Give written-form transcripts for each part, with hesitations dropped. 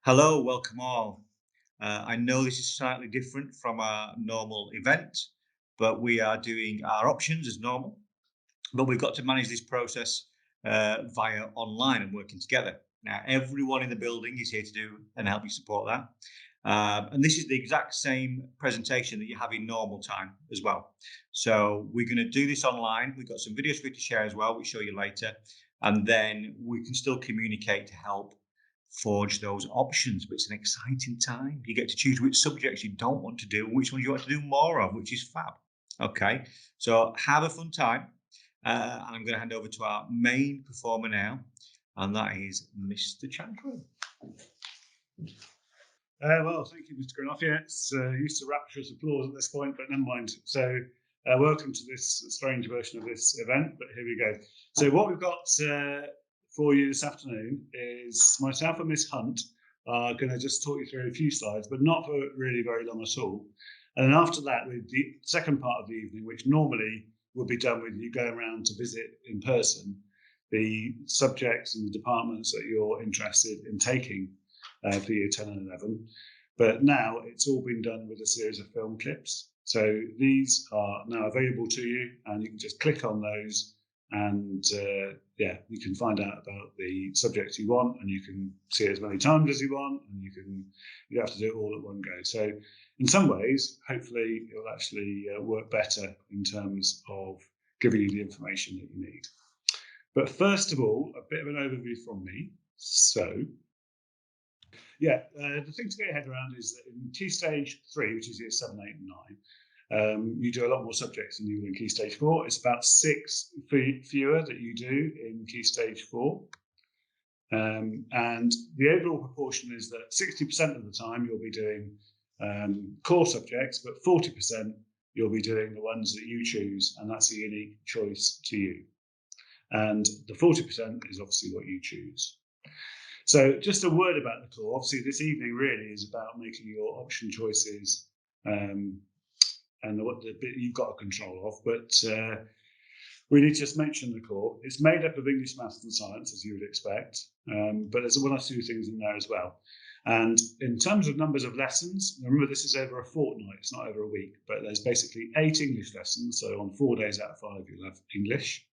Hello, welcome all. I know this is slightly different from our normal event, but we are doing our options as normal. But we've got to manage this process via online and working together. Now, everyone in the building is here to do and help you support that. And this is the exact same presentation that you have in normal time as well. So we're going to do this online. We've got some videos for you to share as well, we'll show you later. And then we can still communicate to help forge those options. But it's an exciting time. You get to choose which subjects you don't want to do and which ones you want to do more of, which is fab. Okay, so have a fun time. And I'm going to hand over to our main performer now, and that is Mr. Chandra. Well, thank you, Mr. Granoff. Yeah, it's used to rapturous applause at this point, but never mind. So, welcome to this strange version of this event, but here we go. So, what we've got for you this afternoon is myself and Miss Hunt are going to just talk you through a few slides, but not for really very long at all. And then after that, with the second part of the evening, which normally would be done with you going around to visit in person the subjects and the departments that you're interested in taking for year 10 and 11. But now it's all been done with a series of film clips. So these are now available to you, and you can just click on those and you can find out about the subjects you want, and you can see it as many times as you want, and you have to do it all at one go. So in some ways, hopefully it'll actually work better in terms of giving you the information that you need. But first of all, a bit of an overview from me. So the thing to get your head around is that in Key Stage 3, which is year 7, 8 and 9, you do a lot more subjects than you do in Key Stage 4. It's about 6 fewer that you do in Key Stage 4. And the overall proportion is that 60% of the time you'll be doing core subjects, but 40% you'll be doing the ones that you choose, and that's a unique choice to you. And the 40% is obviously what you choose. So just a word about the core. Obviously, this evening really is about making your option choices and what the bit you've got control of. But we need to just mention the core. It's made up of English, Maths and Science, as you would expect. But there's one or two things in there as well. And in terms of numbers of lessons, remember this is over a fortnight, it's not over a week, but there's basically 8 English lessons. So on 4 days out of 5, you'll have English.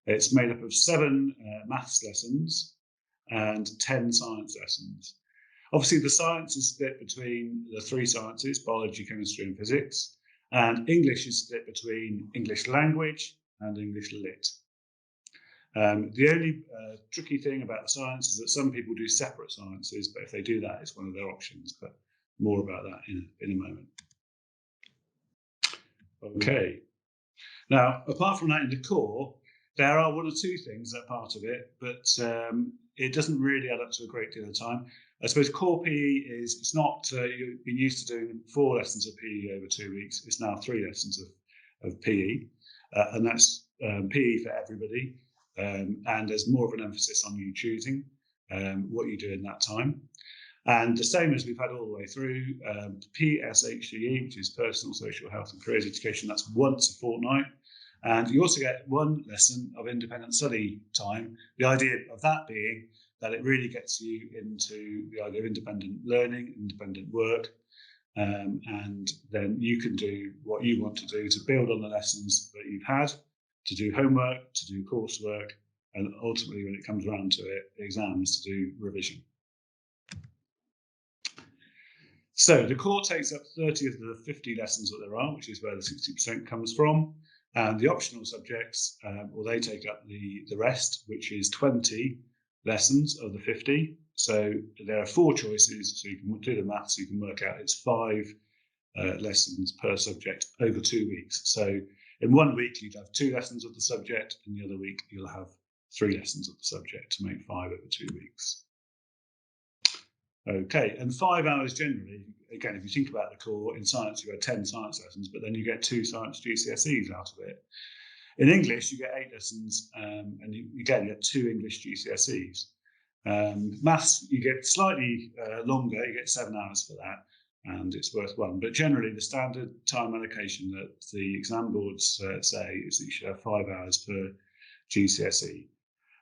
It's made up of 7 maths lessons and 10 science lessons. Obviously, the science is split between the 3 sciences, biology, chemistry, and physics, and English is split between English language and English lit. The only tricky thing about the science is that some people do separate sciences, but if they do that, it's one of their options, but more about that in a moment. Okay. Now, apart from that in the core, there are 1 or 2 things that are part of it, but it doesn't really add up to a great deal of time. I suppose core PE it's not, you've been used to doing 4 lessons of PE over 2 weeks. It's now 3 lessons of PE, and that's PE for everybody. And there's more of an emphasis on you choosing what you do in that time. And the same as we've had all the way through, PSHCE, which is Personal, Social, Health and Careers Education, that's once a fortnight. And you also get 1 lesson of independent study time. The idea of that being that it really gets you into the idea of independent learning, independent work, and then you can do what you want to do to build on the lessons that you've had, to do homework, to do coursework, and ultimately, when it comes around to it, exams, to do revision. So the core takes up 30 of the 50 lessons that there are, which is where the 60% comes from. And the optional subjects, they take up the rest, which is 20 lessons of the 50. So there are 4 choices, so you can do the maths, you can work out it's 5 lessons per subject over 2 weeks. So in 1 week, you'd have 2 lessons of the subject, and the other week, you'll have 3 lessons of the subject to make 5 over 2 weeks. Okay, and 5 hours generally, again, if you think about the core, in science you have 10 science lessons, but then you get 2 science GCSEs out of it. In English, you get 8 lessons, and you get 2 English GCSEs. Maths, you get slightly longer, you get 7 hours for that, and it's worth 1. But generally, the standard time allocation that the exam boards say is that you should have 5 hours per GCSE.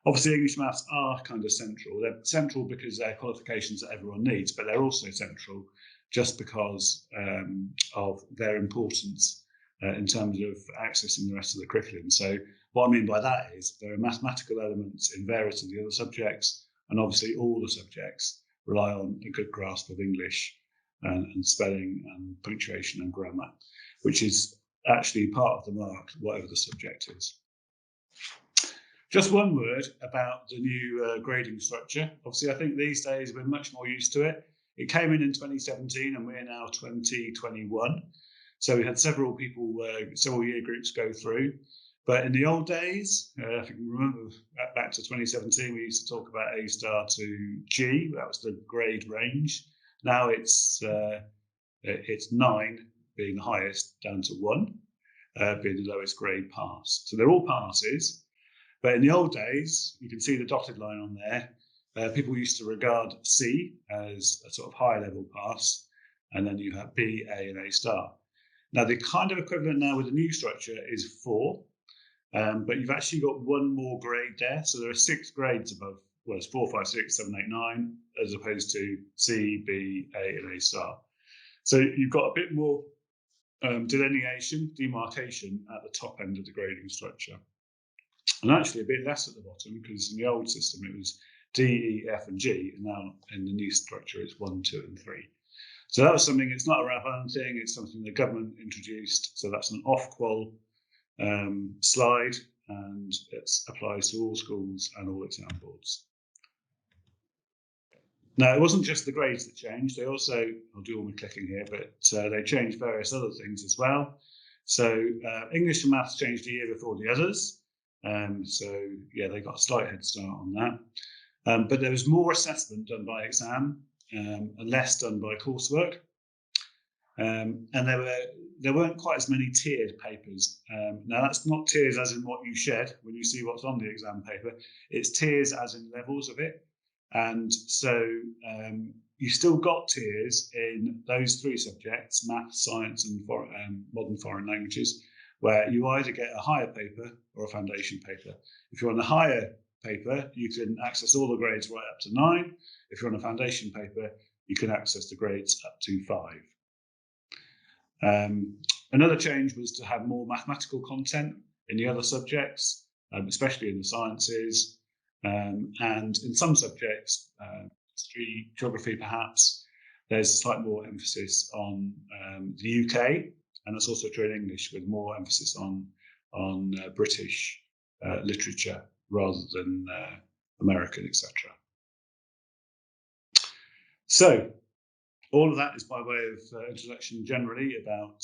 Obviously, English maths are kind of central. They're central because they're qualifications that everyone needs, but they're also central just because of their importance in terms of accessing the rest of the curriculum. So what I mean by that is there are mathematical elements in various of the other subjects, and obviously all the subjects rely on a good grasp of English and spelling and punctuation and grammar, which is actually part of the mark, whatever the subject is. Just one word about the new grading structure. Obviously, I think these days we're much more used to it. It came in 2017 and we're now 2021. So we had several people, several year groups go through. But in the old days, if you can remember back to 2017, we used to talk about A star to G. That was the grade range. Now it's 9 being the highest down to 1 being the lowest grade pass. So they're all passes. But in the old days, you can see the dotted line on there. People used to regard C as a sort of high level pass, and then you have B, A, and A star. Now, the kind of equivalent now with the new structure is 4, but you've actually got one more grade there. So there are 6 grades above, well, it's 4, 5, 6, 7, 8, 9, as opposed to C, B, A, and A star. So you've got a bit more demarcation at the top end of the grading structure. And actually a bit less at the bottom, because in the old system it was D, E, F, and G, and now in the new structure it's 1, 2, and 3. So that was something, it's not a RAF thing, it's something the government introduced. So that's an off-qual slide, and it applies to all schools and all exam boards. Now, it wasn't just the grades that changed. They also, I'll do all my clicking here, but they changed various other things as well. So English and maths changed a year before the others. So yeah, they got a slight head start on that. But there was more assessment done by exam and less done by coursework. And there weren't quite as many tiered papers. Now that's not tiers as in what you shed when you see what's on the exam paper. It's tiers as in levels of it. And so you still got tiers in those 3 subjects, math, science, and modern foreign languages, where you either get a higher paper or a foundation paper. If you're on the higher paper, you can access all the grades right up to 9. If you're on a foundation paper, you can access the grades up to 5. Another change was to have more mathematical content in the other subjects, especially in the sciences, and in some subjects, history, geography perhaps, there's slightly more emphasis on the UK, and that's also true in English, with more emphasis on British literature rather than American, etc. So all of that is by way of introduction generally about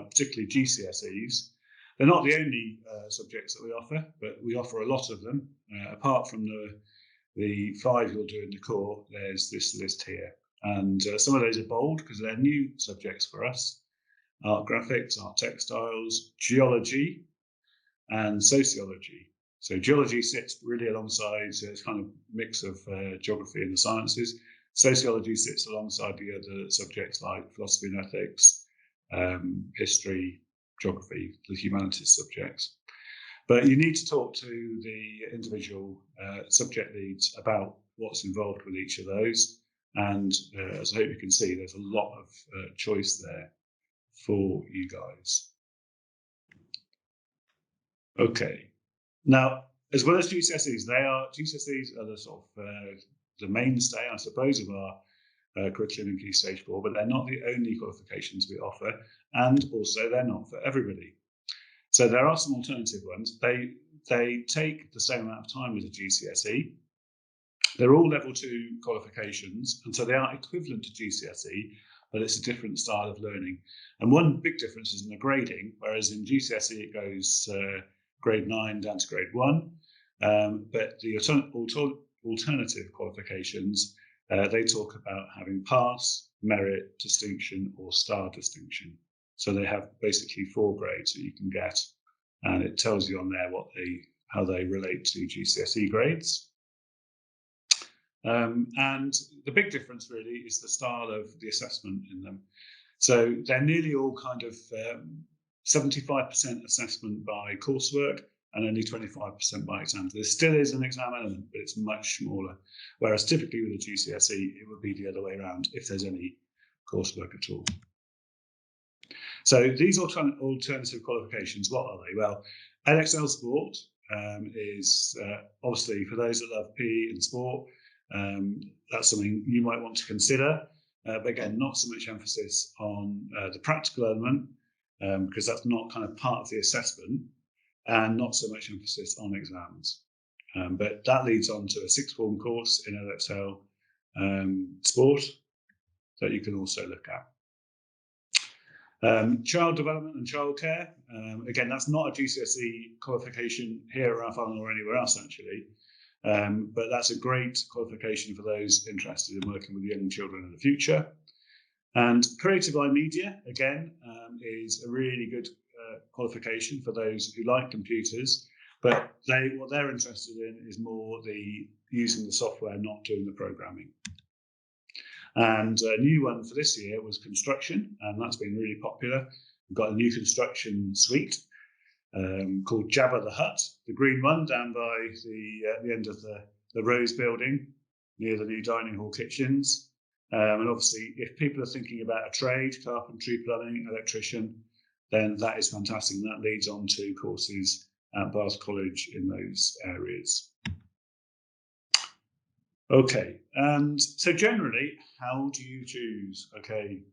particularly GCSEs. They're not the only subjects that we offer, but we offer a lot of them. Apart from the 5 you'll do in the core, there's this list here. And some of those are bold because they're new subjects for us. Art graphics, art textiles, geology, and sociology. So geology sits really alongside, so it's kind of mix of geography and the sciences. Sociology sits alongside the other subjects like philosophy and ethics, history, geography, the humanities subjects. But you need to talk to the individual subject leads about what's involved with each of those. And as I hope you can see, there's a lot of choice there for you guys. Okay. Now, as well as GCSEs, GCSEs are the sort of the mainstay, I suppose, of our curriculum in Key Stage 4, but they're not the only qualifications we offer, and also they're not for everybody. So there are some alternative ones. They take the same amount of time as a GCSE. They're all level 2 qualifications, and so they are equivalent to GCSE, but it's a different style of learning. And one big difference is in the grading, whereas in GCSE it goes grade 9 down to grade 1, but the alternative qualifications, they talk about having pass, merit, distinction, or star distinction. So they have basically 4 grades that you can get, and it tells you on there how they relate to GCSE grades. And the big difference really is the style of the assessment in them. So they're nearly all kind of 75% assessment by coursework and only 25% by exam. There still is an exam element, but it's much smaller. Whereas typically with a GCSE, it would be the other way around if there's any coursework at all. So these alternative qualifications, what are they? Well, Edexcel Sport is obviously for those that love PE and sport, that's something you might want to consider. But again, not so much emphasis on the practical element, because that's not kind of part of the assessment, and not so much emphasis on exams. But that leads on to a sixth form course in Edexcel Sport that you can also look at. Child development and childcare. Again, that's not a GCSE qualification here at Ralph Allen or anywhere else, actually. But that's a great qualification for those interested in working with young children in the future. And creative eye media, again, is a really good qualification for those who like computers, but what they're interested in is more the using the software, not doing the programming. And a new one for this year was construction, and that's been really popular. We've got a new construction suite called Jabba the Hutt, the green one down by the end of the Rose building near the new dining hall kitchens. And obviously, if people are thinking about a trade, carpentry, plumbing, electrician, then that is fantastic. And that leads on to courses at Bath College in those areas. Okay, and so generally, how do you choose? Okay,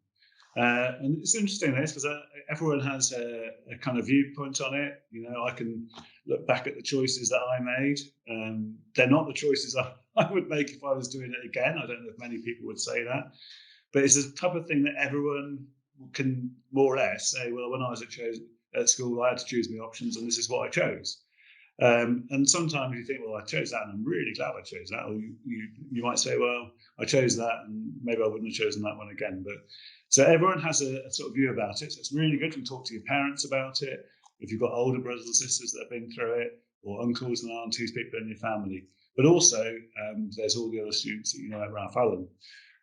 and it's interesting this because everyone has a kind of viewpoint on it. You know, I can look back at the choices that I made. They're not the choices I would make if I was doing it again. I don't know if many people would say that, but it's the type of thing that everyone can more or less say, well, when I was at school, I had to choose my options, and this is what I chose. And sometimes you think, well, I chose that, and I'm really glad I chose that. Or you might say, well, I chose that, and maybe I wouldn't have chosen that one again. But so everyone has a sort of view about it. So it's really good to talk to your parents about it. If you've got older brothers and sisters that have been through it, or uncles and aunties, people in your family. But also, there's all the other students that you know at Ralph Allen.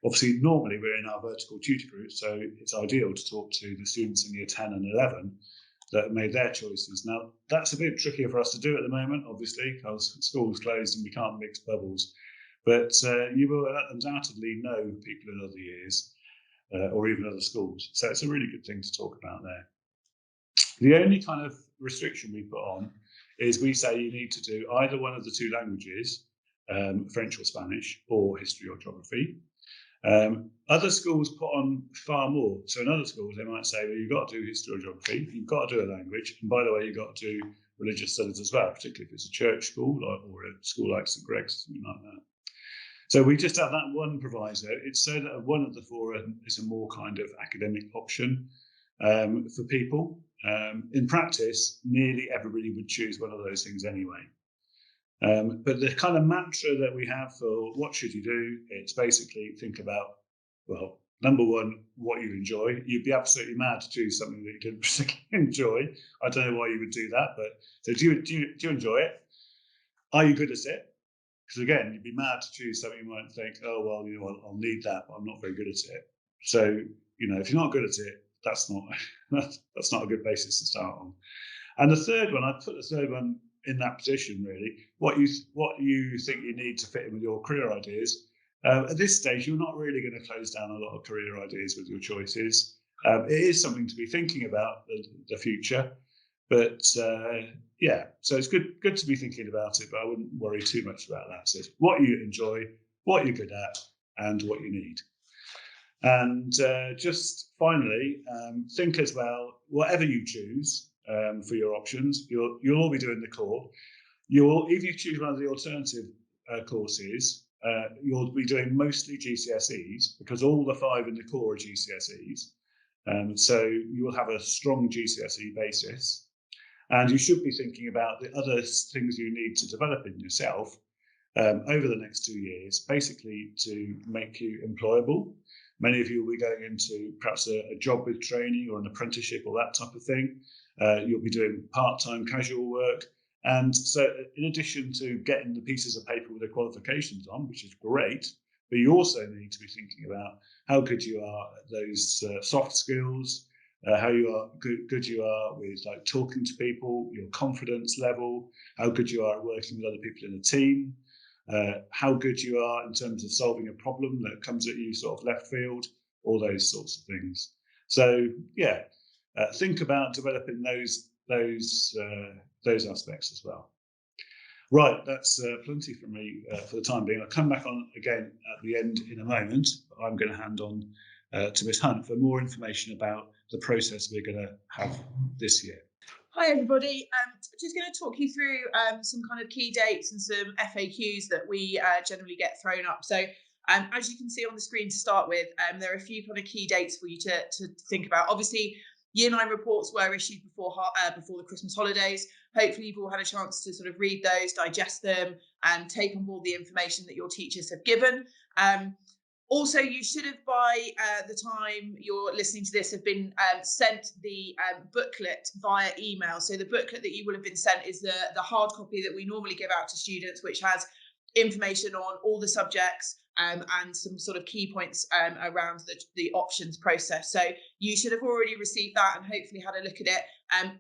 Obviously, normally we're in our vertical tutor group, so it's ideal to talk to the students in year 10 and 11 that have made their choices. Now, that's a bit trickier for us to do at the moment, obviously, because school's closed and we can't mix bubbles. But you will undoubtedly know people in other years or even other schools. So it's a really good thing to talk about there. The only kind of restriction we put on is we say you need to do either one of the two languages, French or Spanish, or history or geography. Other schools put on far more. So in other schools, they might say, well, you've got to do history or geography, you've got to do a language, and by the way, you've got to do religious studies as well, particularly if it's a church school or a school like St Greg's, something like that. So we just have that one proviso. It's so that one of the four is a more kind of academic option for people. In practice, nearly everybody would choose one of those things anyway. But the kind of mantra that we have for what should you do, it's basically think about, well, number one, what you enjoy. You'd be absolutely mad to choose something that you didn't particularly enjoy. I don't know why you would do that, but so do you enjoy it? Are you good at it? Because again, you'd be mad to choose something you might think, oh, well, you know, I'll need that, but I'm not very good at it. So, you know, if you're not good at it, that's not a good basis to start on. And the third one, I'd put the third one in that position, really. What you think you need to fit in with your career ideas. At this stage, you're not really going to close down a lot of career ideas with your choices. It is something to be thinking about the future, but yeah, so it's good to be thinking about it, but I wouldn't worry too much about that. So it's what you enjoy, what you're good at, and what you need. And just finally, think as well, whatever you choose for your options, you'll all be doing the core. If you choose one of the alternative courses, you'll be doing mostly GCSEs because all the 5 in the core are GCSEs. So you will have a strong GCSE basis. And you should be thinking about the other things you need to develop in yourself over the next 2 years, basically to make you employable. Many of you will be going into perhaps a job with training or an apprenticeship or that type of thing. You'll be doing part-time casual work. And so in addition to getting the pieces of paper with the qualifications on, which is great, but you also need to be thinking about how good you are at those soft skills, how you are good you are with like talking to people, your confidence level, how good you are at working with other people in a team, how good you are in terms of solving a problem that comes at you sort of left field, all those sorts of things. So yeah, think about developing those aspects as well. Right, that's plenty from me for the time being. I'll come back on again at the end in a moment. But I'm going to hand on to Miss Hunt for more information about the process we're going to have this year. Hi everybody, just going to talk you through some kind of key dates and some FAQs that we generally get thrown up. So as you can see on the screen to start with, there are a few kind of key dates for you to think about. Obviously, Year 9 reports were issued before the Christmas holidays. Hopefully you've all had a chance to sort of read those, digest them, and take on board the information that your teachers have given. Also, you should have, by the time you're listening to this, have been sent the booklet via email. So the booklet that you will have been sent is the hard copy that we normally give out to students, which has information on all the subjects and some sort of key points around the options process. So you should have already received that and hopefully had a look at it.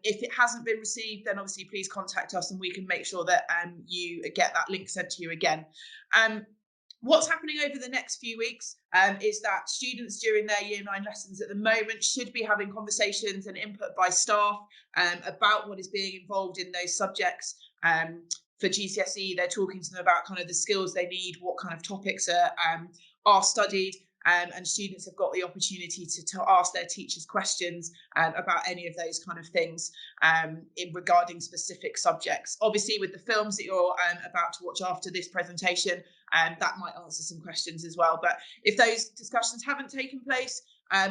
If it hasn't been received, then obviously please contact us and we can make sure that you get that link sent to you again. What's happening over the next few weeks is that students during their Year 9 lessons at the moment should be having conversations and input by staff about what is being involved in those subjects. For GCSE, they're talking to them about kind of the skills they need, what kind of topics are studied, and students have got the opportunity to ask their teachers questions about any of those kind of things in regarding specific subjects. Obviously, with the films that you're about to watch after this presentation, that might answer some questions as well. But if those discussions haven't taken place,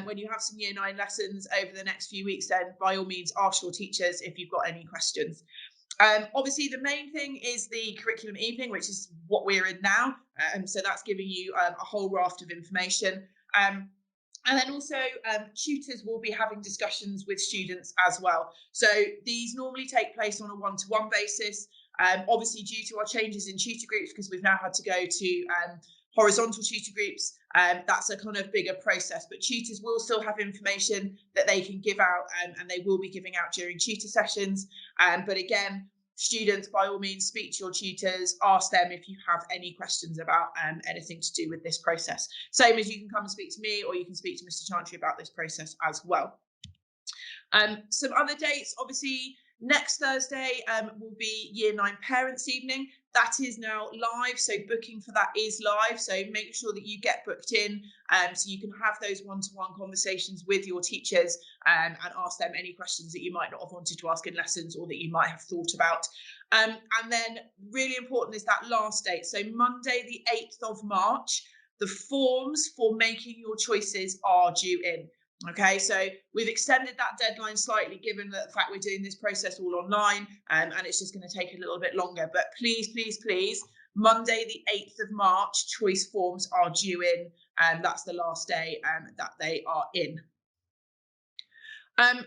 when you have some Year 9 lessons over the next few weeks, then by all means ask your teachers if you've got any questions. Obviously, the main thing is the curriculum evening, which is what we're in now. So that's giving you a whole raft of information. And then also tutors will be having discussions with students as well. So these normally take place on a one-to-one basis. Obviously, due to our changes in tutor groups, because we've now had to go to horizontal tutor groups, that's a kind of bigger process. But tutors will still have information that they can give out, and they will be giving out during tutor sessions. But again, students, by all means, speak to your tutors, ask them if you have any questions about anything to do with this process. Same as you can come and speak to me, or you can speak to Mr. Chantry about this process as well. Some other dates, obviously, next Thursday will be Year 9 Parents' Evening. That is now live, so booking for that is live. So make sure that you get booked in so you can have those one-to-one conversations with your teachers and ask them any questions that you might not have wanted to ask in lessons or that you might have thought about. And then really important is that last date. So Monday, the 8th of March, the forms for making your choices are due in. Okay, so we've extended that deadline slightly given the fact we're doing this process all online and it's just going to take a little bit longer. But please, please, please, Monday, the 8th of March, choice forms are due in, and that's the last day that they are in.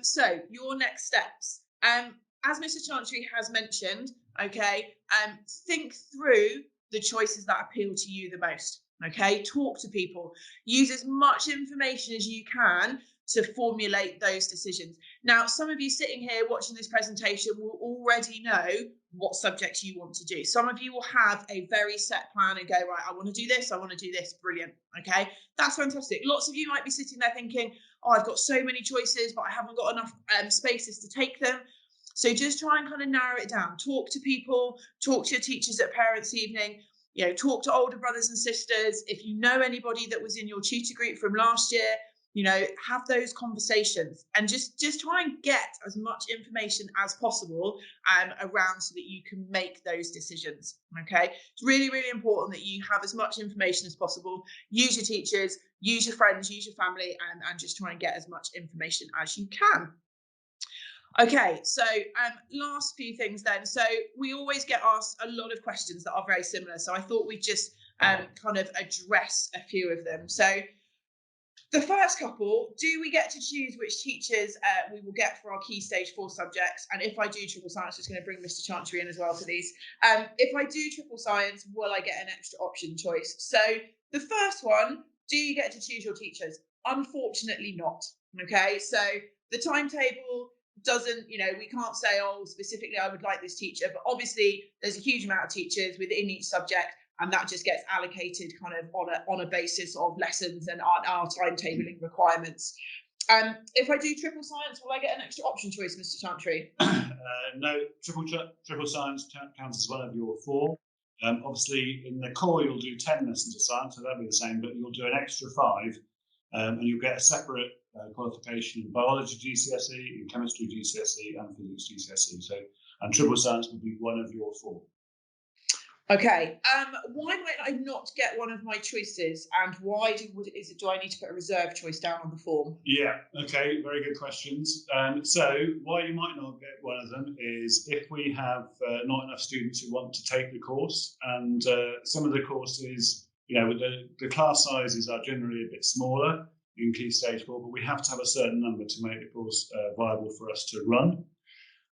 So your next steps. As Mr. Chantry has mentioned, okay, think through the choices that appeal to you the most. Okay, talk to people, use as much information as you can to formulate those decisions. Now, some of you sitting here watching this presentation will already know what subjects you want to do. Some of you will have a very set plan and go, right, I want to do this, I want to do this. Brilliant. Okay, that's fantastic. Lots of you might be sitting there thinking, oh, I've got so many choices, but I haven't got enough spaces to take them. So just try and kind of narrow it down. Talk to people, talk to your teachers at Parents' Evening. You know, talk to older brothers and sisters. If you know anybody that was in your tutor group from last year, you know, have those conversations and just try and get as much information as possible around so that you can make those decisions. Okay, it's really, really important that you have as much information as possible. Use your teachers, use your friends, use your family, and just try and get as much information as you can. Okay, so last few things then. So we always get asked a lot of questions that are very similar. So I thought we'd just kind of address a few of them. So the first couple, do we get to choose which teachers we will get for our key stage 4 subjects? And if I do triple science, I'm just going to bring Mr. Chantry in as well for these. If I do triple science, will I get an extra option choice? So the first one, do you get to choose your teachers? Unfortunately not. Okay, so The timetable doesn't, we can't say, oh, specifically I would like this teacher, but obviously there's a huge amount of teachers within each subject, and that just gets allocated kind of on a basis of lessons and our timetabling requirements. If I do triple science, will I get an extra option choice, Mr. Chantry? No, triple science counts as one of your 4. Obviously, in the core, you'll do 10 lessons of science, so that'll be the same, but you'll do an extra 5, and you'll get a separate qualification in biology GCSE, in chemistry GCSE, and physics GCSE. So, and triple science will be one of your 4. Okay. Why might I not get one of my choices, and why do I need to put a reserve choice down on the form? Yeah. Okay. Very good questions. So why you might not get one of them is if we have not enough students who want to take the course, and some of the courses, the class sizes are generally a bit smaller in Key Stage 4, but we have to have a certain number to make the course viable for us to run,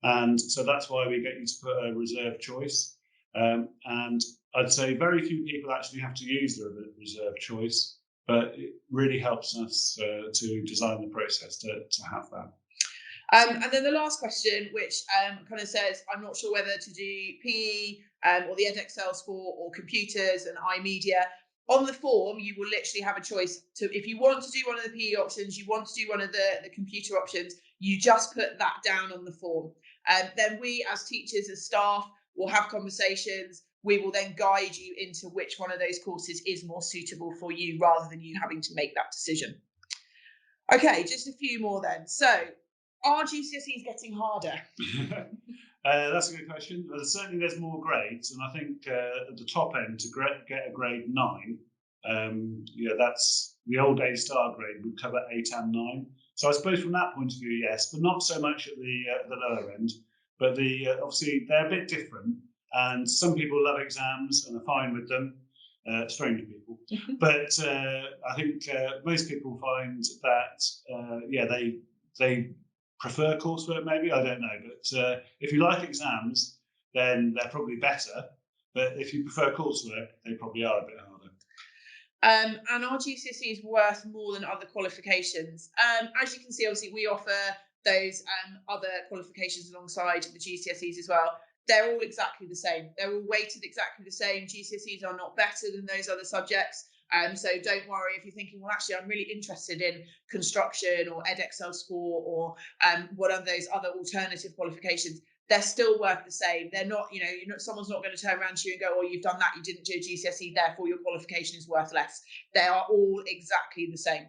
and so that's why we get you to put a reserve choice. And I'd say very few people actually have to use the reserve choice, but it really helps us to design the process to have that. And then the last question, which kind of says, I'm not sure whether to do PE or the edXL sport or computers and iMedia. On the form, you will literally have a choice to, if you want to do one of the PE options, you want to do one of the computer options, you just put that down on the form. Then we as teachers, as staff, will have conversations. We will then guide you into which one of those courses is more suitable for you, rather than you having to make that decision. Okay, just a few more then. So, are GCSEs getting harder? That's a good question. Well, certainly there's more grades, and I think at the top end, to get a grade 9, that's the old A-star grade would cover 8 and 9. So I suppose from that point of view, yes, but not so much at the lower end. But obviously they're a bit different, and some people love exams and are fine with them. Strange people, but I think most people find that they prefer coursework. Maybe, I don't know, but if you like exams, then they're probably better. But if you prefer coursework, they probably are a bit harder. And are GCSEs worth more than other qualifications? As you can see, obviously we offer those other qualifications alongside the GCSEs as well. They're all exactly the same. They're all weighted exactly the same. GCSEs are not better than those other subjects. So don't worry if you're thinking, well, actually, I'm really interested in construction or edXL sport or one of those other alternative qualifications. They're still worth the same. They're not, someone's not going to turn around to you and go, oh, you've done that, you didn't do a GCSE, therefore your qualification is worth less. They are all exactly the same.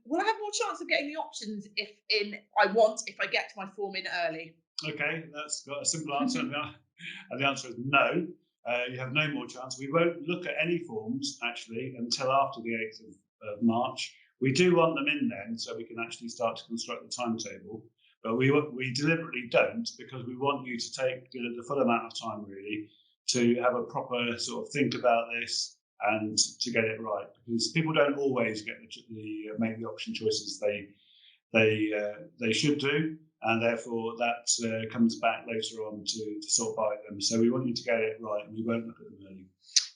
Will I have more chance of getting the options if I get my form in early? Okay, that's got a simple answer, and the answer is no. You have no more chance. We won't look at any forms actually until after the 8th of March. We do want them in then, so we can actually start to construct the timetable. But we deliberately don't, because we want you to take the full amount of time really to have a proper sort of think about this and to get it right, because people don't always get make the option choices they should do, and therefore that comes back later on to sort of bite them. So we want you to get it right, and we won't look at them early.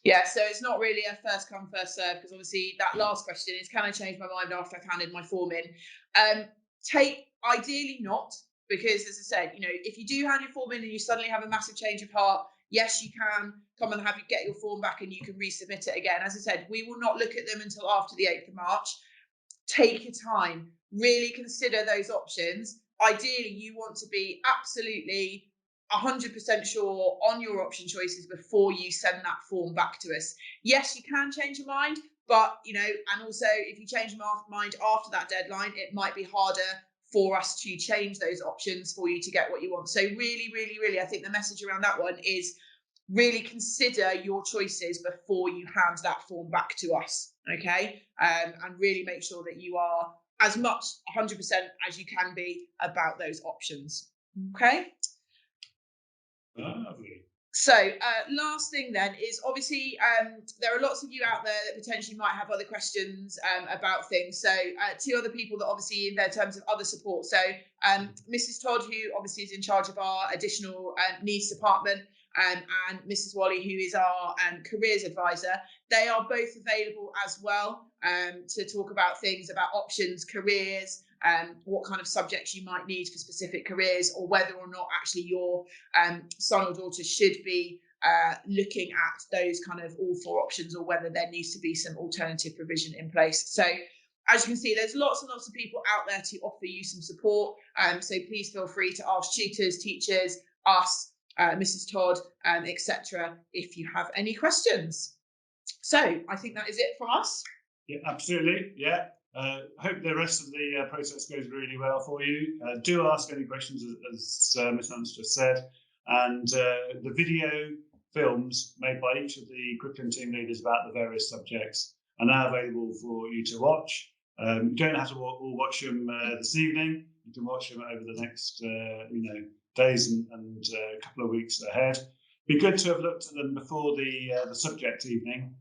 Yeah, so it's not really a first come, first serve, because obviously that last question is, can I change my mind after I've handed my form in? Ideally not, because as I said, if you do hand your form in and you suddenly have a massive change of heart, yes, you can come and get your form back and you can resubmit it again. As I said, we will not look at them until after the 8th of March. Take your time, really consider those options. Ideally, you want to be absolutely 100% sure on your option choices before you send that form back to us. Yes, you can change your mind, but and also if you change your mind after that deadline, it might be harder for us to change those options for you to get what you want. So really, really, really, I think the message around that one is really consider your choices before you hand that form back to us, okay? And really make sure that you are as much 100% as you can be about those options, okay? Lovely. So last thing then is obviously there are lots of you out there that potentially might have other questions about things. So 2 other people that obviously in their terms of other support. So Mrs. Todd, who obviously is in charge of our additional needs department, and Mrs. Wally, who is our careers advisor. They are both available as well to talk about things about options, careers, what kind of subjects you might need for specific careers, or whether or not actually your son or daughter should be looking at those kind of all 4 options, or whether there needs to be some alternative provision in place. So as you can see, there's lots and lots of people out there to offer you some support. So please feel free to ask tutors, teachers, us, Mrs. Todd, etc., if you have any questions. So I think that is it from us. Yeah, absolutely. Yeah. Hope the rest of the process goes really well for you. Do ask any questions, as Ms. Hunt's just said. And the video films made by each of the curriculum team leaders about the various subjects are now available for you to watch. You don't have to all watch them this evening. You can watch them over the next days and a couple of weeks ahead. Be good to have looked at them before the subject evening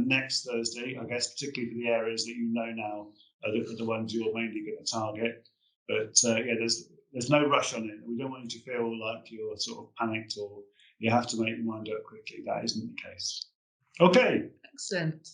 next Thursday, I guess, particularly for the areas that you know now are the ones you're mainly going to target. But yeah, there's no rush on it. We don't want you to feel like you're sort of panicked or you have to make your mind up quickly. That isn't the case. Okay. Excellent.